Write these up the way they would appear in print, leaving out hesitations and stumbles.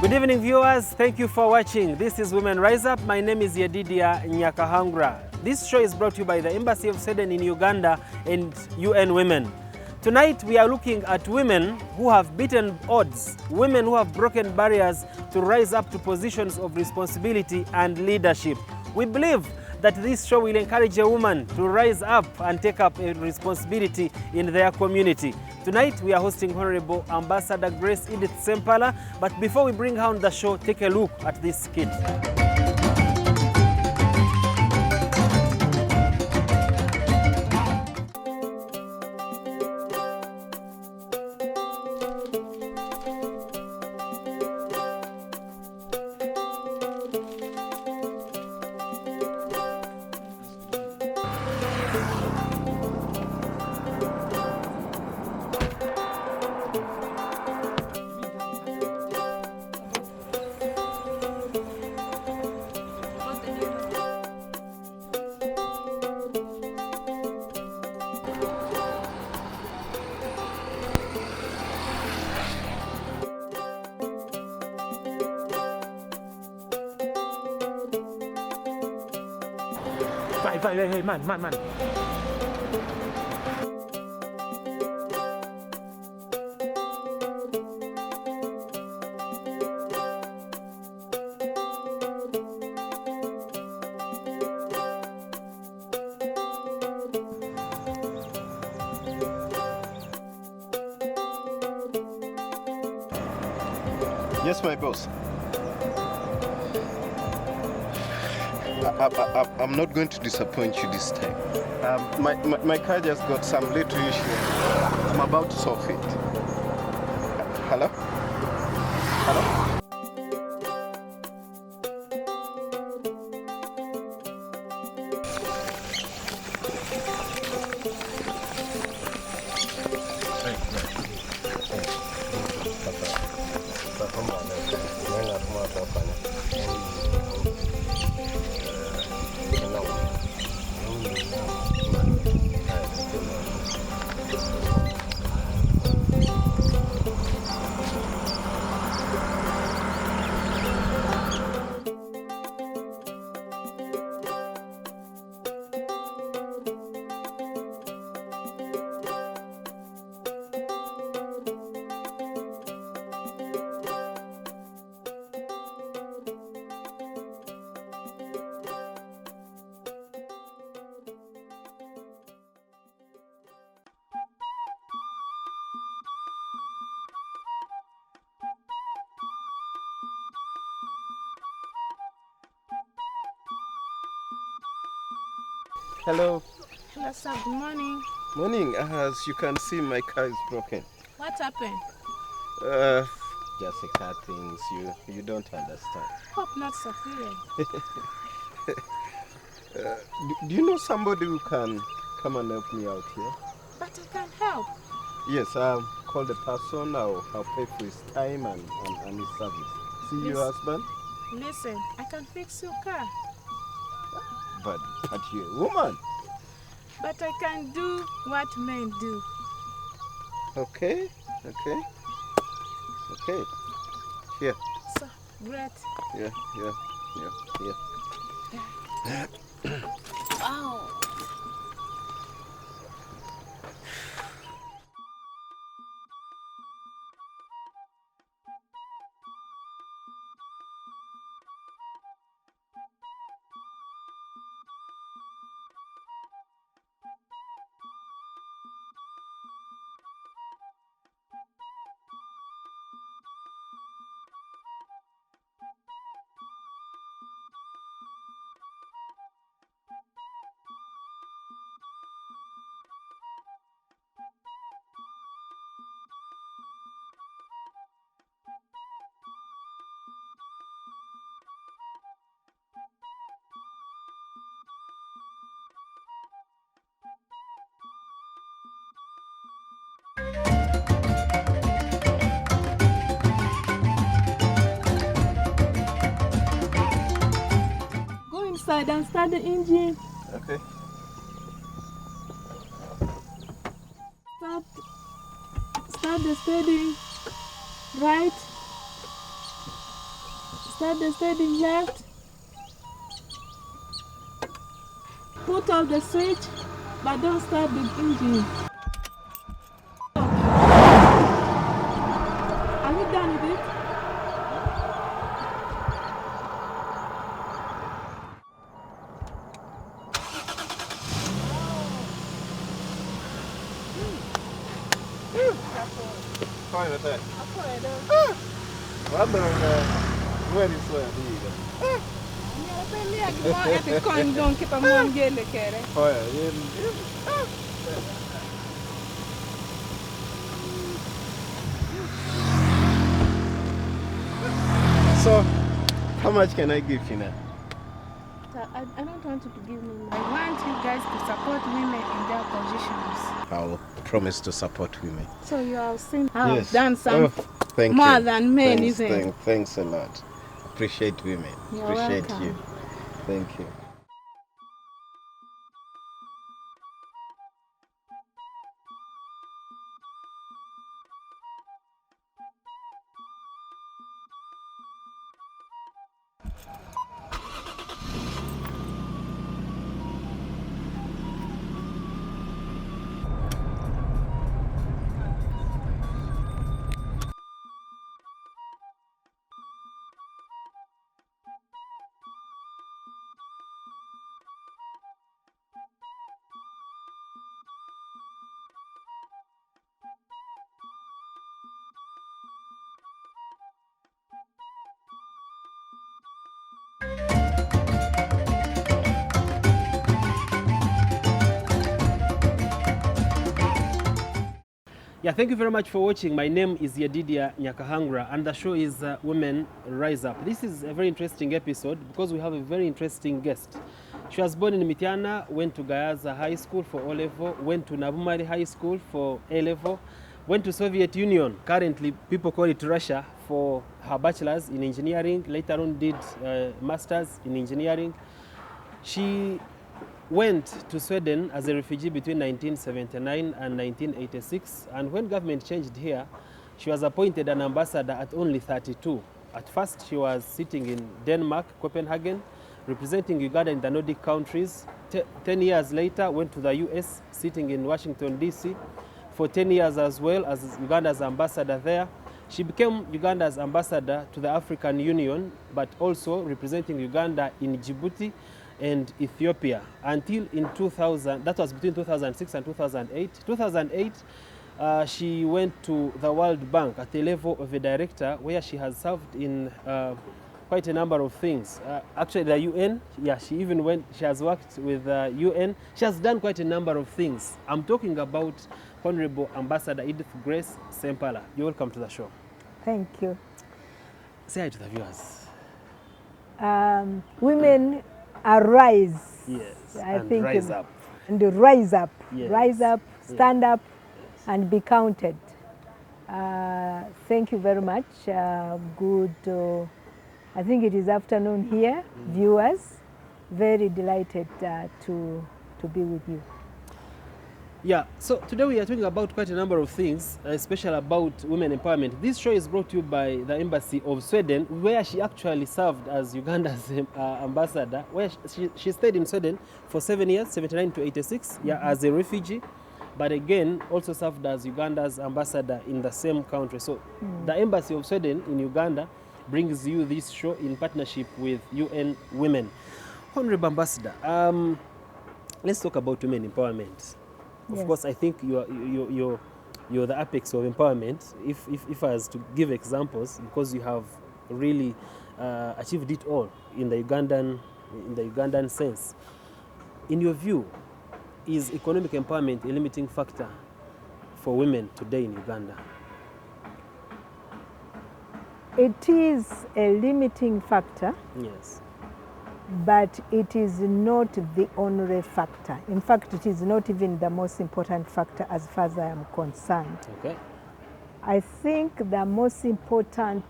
Good evening, viewers. Thank you for watching. This is Women Rise Up. My name is Yedidia Nyakahangura. This show is brought to you by the Embassy of Sweden in Uganda and UN Women. Tonight we are looking at women who have beaten odds, women who have broken barriers to rise up to positions of responsibility and leadership. We believe that this show will encourage a woman to rise up and take up a responsibility in their community. Tonight we are hosting Honorable Ambassador Grace Eidith Ssempala, but before we bring her on the show, take a look at this skit. Hey, man. Yes, my boss. I'm not going to disappoint you this time. My car just got some little issue. I'm about to solve it. Hello? Hello? Hello. Hello, sir. Good morning. Morning. As you can see, my car is broken. What happened? Just a car things you don't understand. Hope not so serious. Do you know somebody who can come and help me out here? But I can help. Yes, I'll call the person. I'll pay for his time and his service. See your husband? Listen, I can fix your car. But you're a woman. But I can do what men do. Okay. Here. So, great. Yeah. Wow. inside and start the engine. Okay. Start the steering. Right. Start the steering left. Put off the switch, but don't start the engine. Are you done with it? Fine with that. Where is So, how much can I give you now? I don't want you to give me money. I want you guys to support women in their positions. I'll promise to support women. So you have seen how Yes. I've done some Thank more you. than men, Thanks, isn't it? Thanks a lot. Appreciate women. You're Appreciate welcome. you. Thank you. Yeah, thank you very much for watching. My name is Yedidia Nyakahangura and the show is Women Rise Up. This is a very interesting episode because we have a very interesting guest. She was born in Mitiana, went to Gayaza High School for O-level, went to Nabumari High School for A-level, went to Soviet Union, currently people call it Russia, for her bachelor's in engineering, later on did master's in engineering. She went to Sweden as a refugee between 1979 and 1986, and when government changed here, she was appointed an ambassador at only 32. At first, she was sitting in Denmark, Copenhagen, representing Uganda in the Nordic countries. 10 years later, went to the US, sitting in Washington, D.C. for 10 years as well as Uganda's ambassador there. She became Uganda's ambassador to the African Union, but also representing Uganda in Djibouti and Ethiopia until in 2000, that was between 2006 and 2008. 2008, she went to the World Bank at the level of a director where she has served in quite a number of things. Actually the UN, yeah, she has worked with the UN. She has done quite a number of things. I'm talking about Honorable Ambassador Edith Grace Sempala. You're welcome to the show. Thank you. Say hi to the viewers. Women arise. Yes, I and think rise up. And rise up. Yes. Rise up, stand up, and be counted. Thank you very much. Good. I think it is afternoon here, viewers. Very delighted to be with you. Yeah, so today we are talking about quite a number of things, especially about women empowerment. This show is brought to you by the Embassy of Sweden, where she actually served as Uganda's ambassador, where she stayed in Sweden for 7 years, 79 to 86, yeah, as a refugee, but again also served as Uganda's ambassador in the same country. So the Embassy of Sweden in Uganda brings you this show in partnership with UN Women. Honorable Ambassador, let's talk about women empowerment. Of course, I think you're the apex of empowerment. If I was to give examples, because you have really achieved it all in the Ugandan sense. In your view, is economic empowerment a limiting factor for women today in Uganda? It is a limiting factor. Yes. But it is not the only factor. In fact, it is not even the most important factor as far as I am concerned. Okay. I think the most important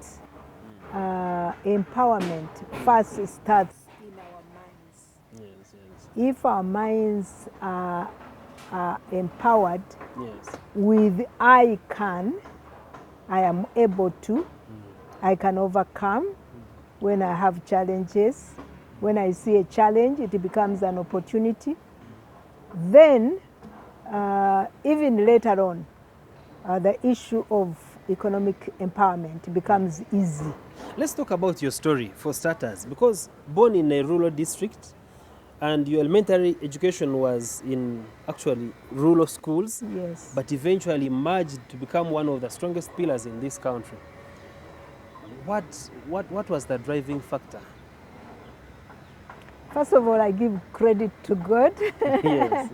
empowerment first starts in our minds. Yes, yes. If our minds are empowered Yes. with I am able to, I can overcome, when I have challenges. When I see a challenge, it becomes an opportunity. Then, even later on, the issue of economic empowerment becomes easy. Let's talk about your story for starters, because born in a rural district and your elementary education was in actually rural schools, Yes. but eventually merged to become one of the strongest pillars in this country. What was the driving factor? First of all, I give credit to God. Yes.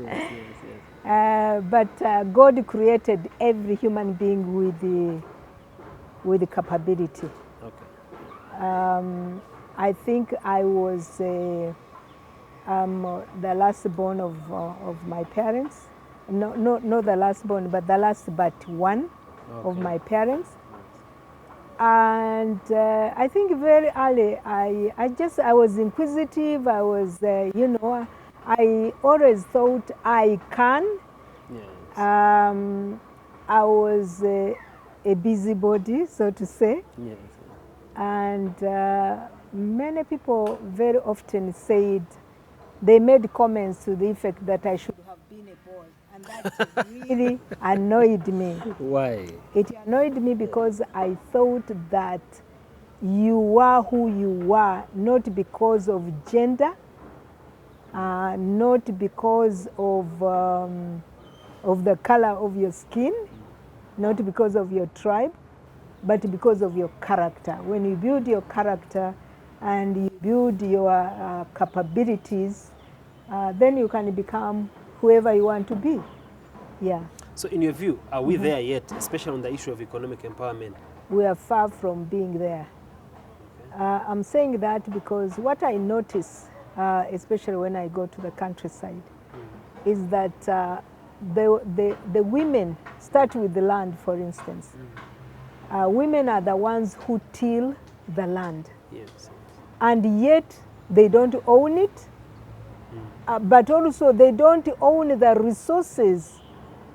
But God created every human being with the capability. Okay. I think I was the last born of my parents. Not the last born, but the last but one of my parents. And I think very early, I was inquisitive. I was, I always thought I can. Yes. I was a busybody, so to say. Yes. And many people very often said, they made comments to the effect that I should have been a boy. And that really annoyed me. Why? It annoyed me because I thought that you were who you were, not because of gender, not because of the color of your skin, not because of your tribe, but because of your character. When you build your character and you build your capabilities, then you can become whoever you want to be. Yeah. So in your view, are we there yet, especially on the issue of economic empowerment? We are far from being there. I'm saying that because what I notice, especially when I go to the countryside, is that the women start with the land, for instance. Women are the ones who till the land. Yes. And yet they don't own it, but also they don't own the resources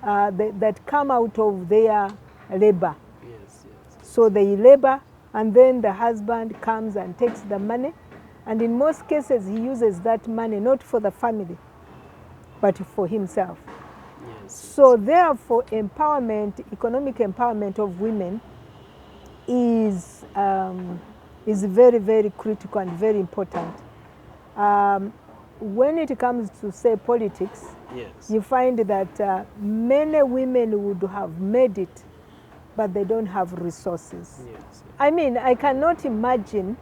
that come out of their labor. Yes. So they labor, and then the husband comes and takes the money, and in most cases he uses that money not for the family, but for himself. Yes. So therefore, empowerment, economic empowerment of women is very, very critical and very important. When it comes to, say, politics, Yes. you find that many women would have made it, but they don't have resources. Yes. I mean, I cannot imagine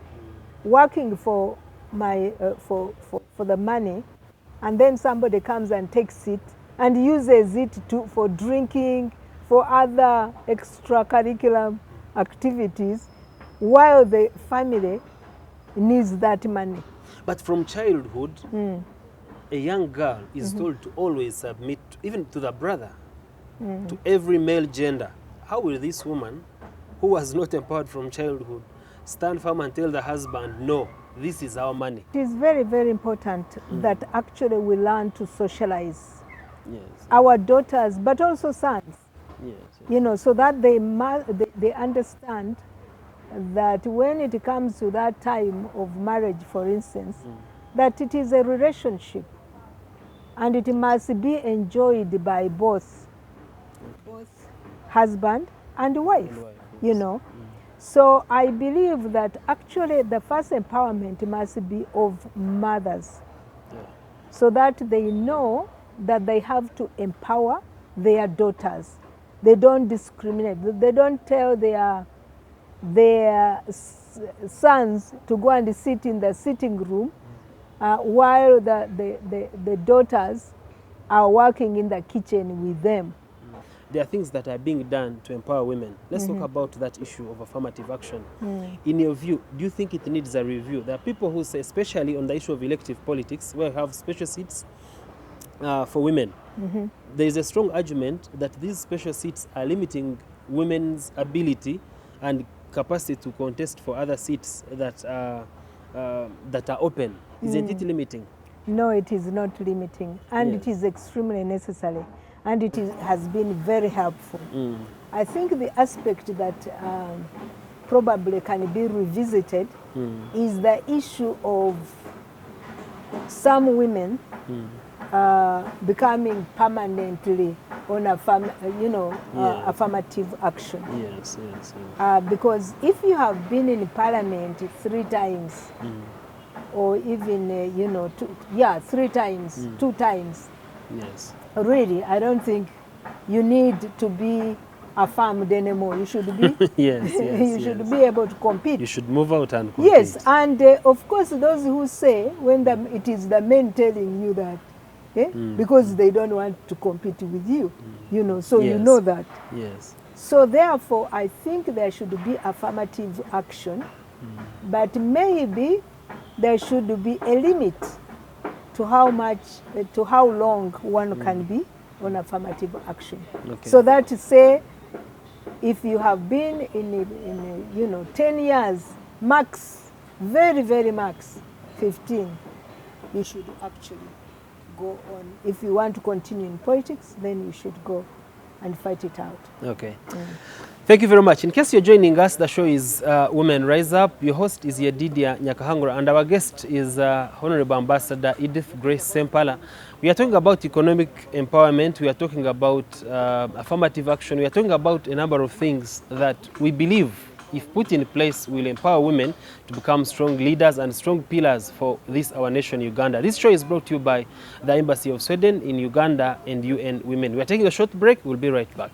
working for my for the money, and then somebody comes and takes it and uses it for drinking, for other extracurricular activities, while the family needs that money. But from childhood, a young girl is told to always submit, even to the brother, to every male gender. How will this woman, who was not empowered from childhood, stand firm and tell the husband, no, this is our money? It is very, very important that actually we learn to socialize Yes. our daughters, but also sons. Yes. So that they understand that when it comes to that time of marriage, for instance, that it is a relationship and it must be enjoyed by both husband and wife, So I believe that actually the first empowerment must be of mothers, so that they know that they have to empower their daughters. They don't discriminate. They don't tell their sons to go and sit in the sitting room while the daughters are working in the kitchen with them. There are things that are being done to empower women. Let's talk about that issue of affirmative action. In your view, do you think it needs a review? There are people who say, especially on the issue of elective politics, where we have special seats for women, there is a strong argument that these special seats are limiting women's ability and capacity to contest for other seats that are open. Isn't it limiting? No, it is not limiting, and it is extremely necessary, and it has been very helpful. I think the aspect that probably can be revisited is the issue of some women becoming permanently on affirmative action. Yes, yes, yes. Because if you have been in parliament 3 times, or even, 3 times, 2 times, Yes. really, I don't think you need to be affirmed anymore. You should be, Yes, yes, you should be able to compete. You should move out and compete. Yes, and of course, those who say when it is the men telling you that, because they don't want to compete with you, so you Yes. know that. Yes. So therefore, I think there should be affirmative action, but maybe there should be a limit to how much, to how long one can be on affirmative action. Okay. So that say, if you have been in 10 years, max, very, very max, 15, you should actually go on. If you want to continue in politics, then you should go and fight it out. Okay. Thank you very much. In case you're joining us, the show is Women Rise Up. Your host is Yedidia Nyakahangura, and our guest is Honorable Ambassador Edith Grace Sempala. We are talking about economic empowerment. We are talking about affirmative action. We are talking about a number of things that we believe, if put in place, will empower women to become strong leaders and strong pillars for this, our nation, Uganda. This show is brought to you by the Embassy of Sweden in Uganda and UN Women. We are taking a short break. We'll be right back.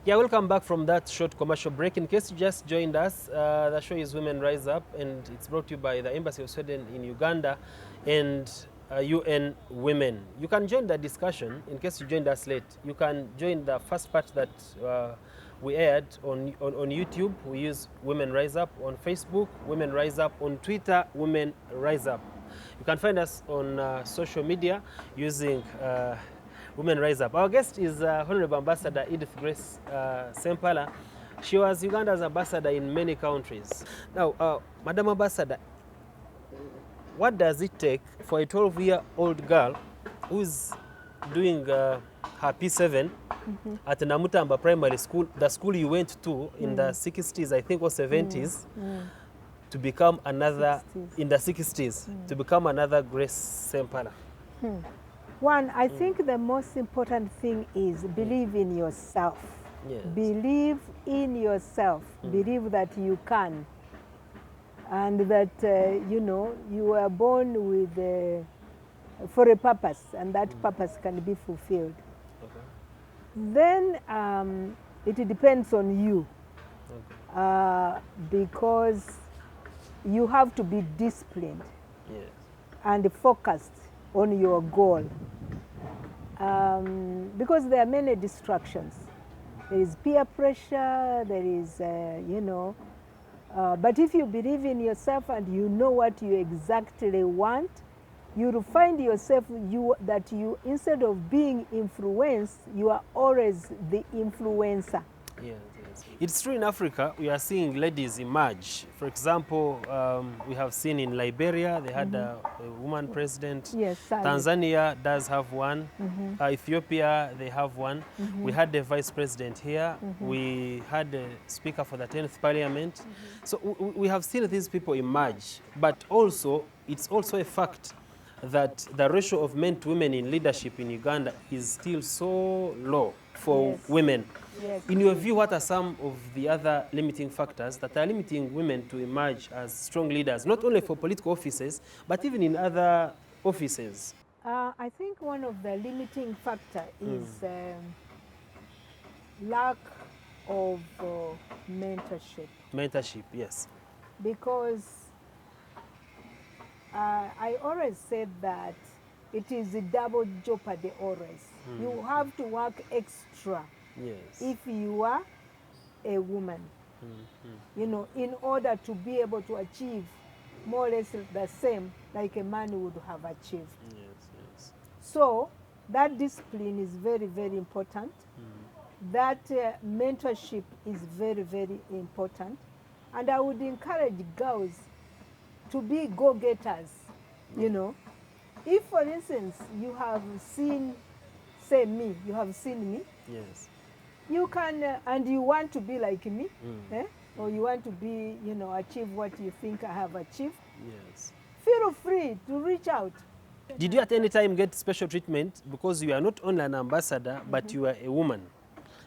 Yeah, welcome back from that short commercial break. In case you just joined us, the show is Women Rise Up, and it's brought to you by the Embassy of Sweden in Uganda and UN Women. You can join the discussion. In case you joined us late, you can join the first part that we aired on YouTube. We use Women Rise Up. On Facebook, Women Rise Up. On Twitter, Women Rise Up. You can find us on social media using Women Rise Up. Our guest is Honorable Ambassador Edith Grace Sempala. She was Uganda's ambassador in many countries. Now, Madam Ambassador, what does it take for a 12-year-old girl who's doing her P7 at Namutamba Primary School, the school you went to in the 60s, I think, or 70s, to become another, 60s. in the 60s, to become another Grace Sempala? One, I think the most important thing is believe in yourself. Yes. Believe in yourself. Believe that you can. And that, you were born with for a purpose, and that purpose can be fulfilled. Okay. Then it depends on you, because you have to be disciplined Yes. and focused on your goal, because there are many distractions. There is peer pressure, there is, but if you believe in yourself and you know what you exactly want, you'll find yourself that you, instead of being influenced, you are always the influencer. Yes, yes. It's true in Africa, we are seeing ladies emerge. For example, we have seen in Liberia, they had a woman president. Yes, sadly. Tanzania does have one. Ethiopia, they have one. We had the vice president here. We had a speaker for the 10th parliament. So we have seen these people emerge. But also, it's also a fact that the ratio of men to women in leadership in Uganda is still so low for women. Yes. In your view, what are some of the other limiting factors that are limiting women to emerge as strong leaders, not only for political offices, but even in other offices? I think one of the limiting factor is lack of mentorship. Mentorship, yes. Because I always said that it is a double jeopardy always. You have to work extra if you are a woman, in order to be able to achieve more or less the same like a man would have achieved. Yes, yes. So that discipline is very, very important. That mentorship is very, very important. And I would encourage girls to be go-getters, If, for instance, you have seen say me, you have seen me, Yes. you can, and you want to be like me, or you want to be, you know, achieve what you think I have achieved, Yes. feel free to reach out. Did you at any time get special treatment because you are not only an ambassador, but you are a woman?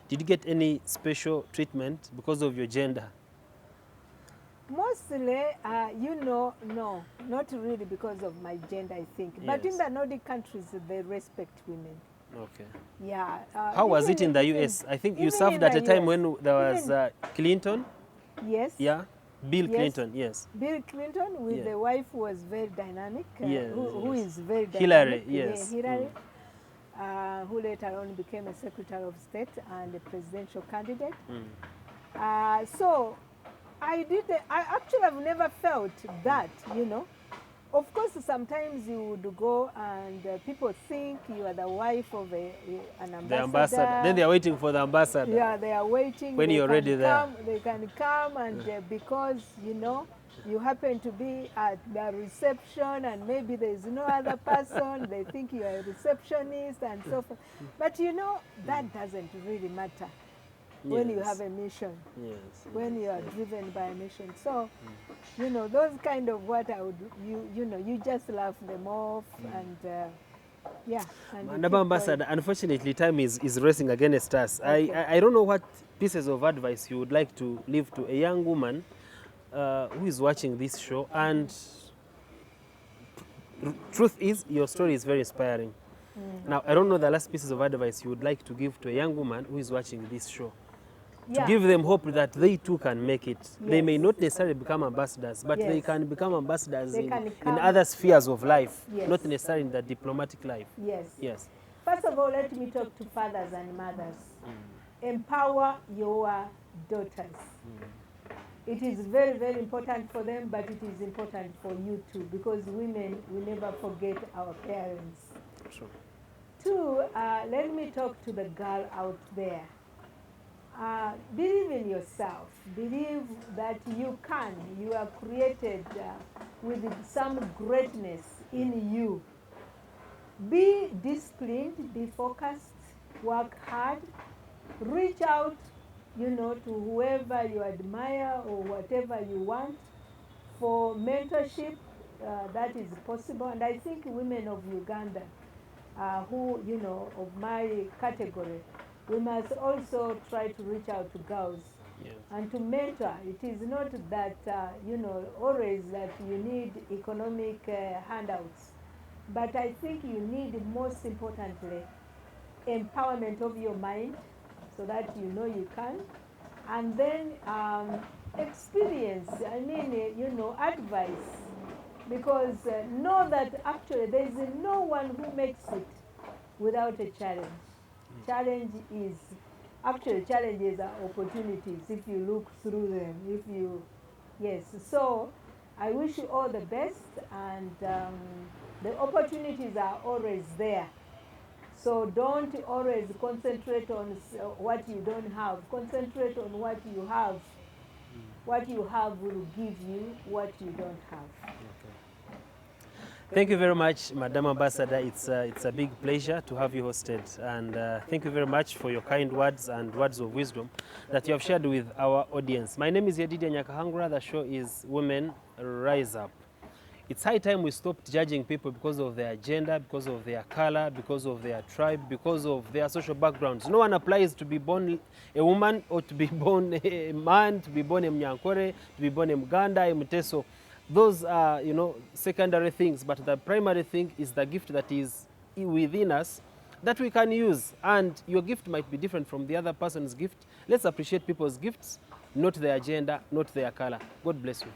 Did you get any special treatment because of your gender? Mostly, you know, no, not really because of my gender, I think. But in Yes. the Nordic countries, they respect women. Okay. Yeah. How was it in the even- US? I think you even served in at the a time US, when there was even- Clinton. Yes. Yeah. Bill Yes. Clinton. Yes. Bill Clinton with Yeah. the wife who was very dynamic, Yes, who yes. is very Hillary, dynamic. yes. Yeah, Hillary, who later on became a Secretary of State and a presidential candidate. So I actually have never felt that, you know. Of course, sometimes you would go and people think you are the wife of an ambassador. The ambassador. Then they are waiting for the ambassador. Yeah, they are waiting. When They you're can already there. come, they can come, and because, you know, you happen to be at the reception and maybe there is no other person, they think you are a receptionist and so forth. But, you know, that doesn't really matter when you Yes. have a mission, Yes. when you are driven by a mission. So, you know, those kind of what I would, you know, you just laugh them off and, yeah. And you Madam keep going. Ambassador, unfortunately, time is racing against us. Okay. I don't know what pieces of advice you would like to leave to a young woman who is watching this show. And truth is, your story is very inspiring. Now, I don't know the last pieces of advice you would like to give to a young woman who is watching this show. To Yeah. give them hope that they too can make it. They may Yes. not necessarily become ambassadors, but they Yes. can become ambassadors They in can come. other spheres of life, Yes. not necessarily in the diplomatic life. Yes. Yes. First of all, let me talk to fathers and mothers. Empower your daughters. It is very, very important for them, but it is important for you too, because women, we never forget our parents. True. Two, let me talk to the girl out there. Believe in yourself. Believe that you can. You are created with some greatness in you. Be disciplined, be focused, work hard, reach out, you know, to whoever you admire or whatever you want for mentorship. That is possible. And I think women of Uganda, who, you know, of my category, we must also try to reach out to girls Yes. and to mentor. It is not that, you know, always that you need economic handouts, but I think you need, most importantly, empowerment of your mind so that you know you can, and then experience, I mean, you know, advice, because know that actually there is no one who makes it without a challenge. Challenge is, actually challenges are opportunities if you look through them, if you, yes. So I wish you all the best, and the opportunities are always there. So don't always concentrate on what you don't have. Concentrate on what you have. What you have will give you what you don't have. Thank you very much, Madam Ambassador. It's a big pleasure to have you hosted. And thank you very much for your kind words and words of wisdom that you have shared with our audience. My name is Yedidia Nyakahangura. The show is Women Rise Up. It's high time we stopped judging people because of their gender, because of their color, because of their tribe, because of their social backgrounds. No one applies to be born a woman or to be born a man, to be born a Mnyankore, to be born a Muganda, a Muteso. Those are, you know, secondary things, but the primary thing is the gift that is within us that we can use. And your gift might be different from the other person's gift. Let's appreciate people's gifts, not their gender, not their color. God bless you.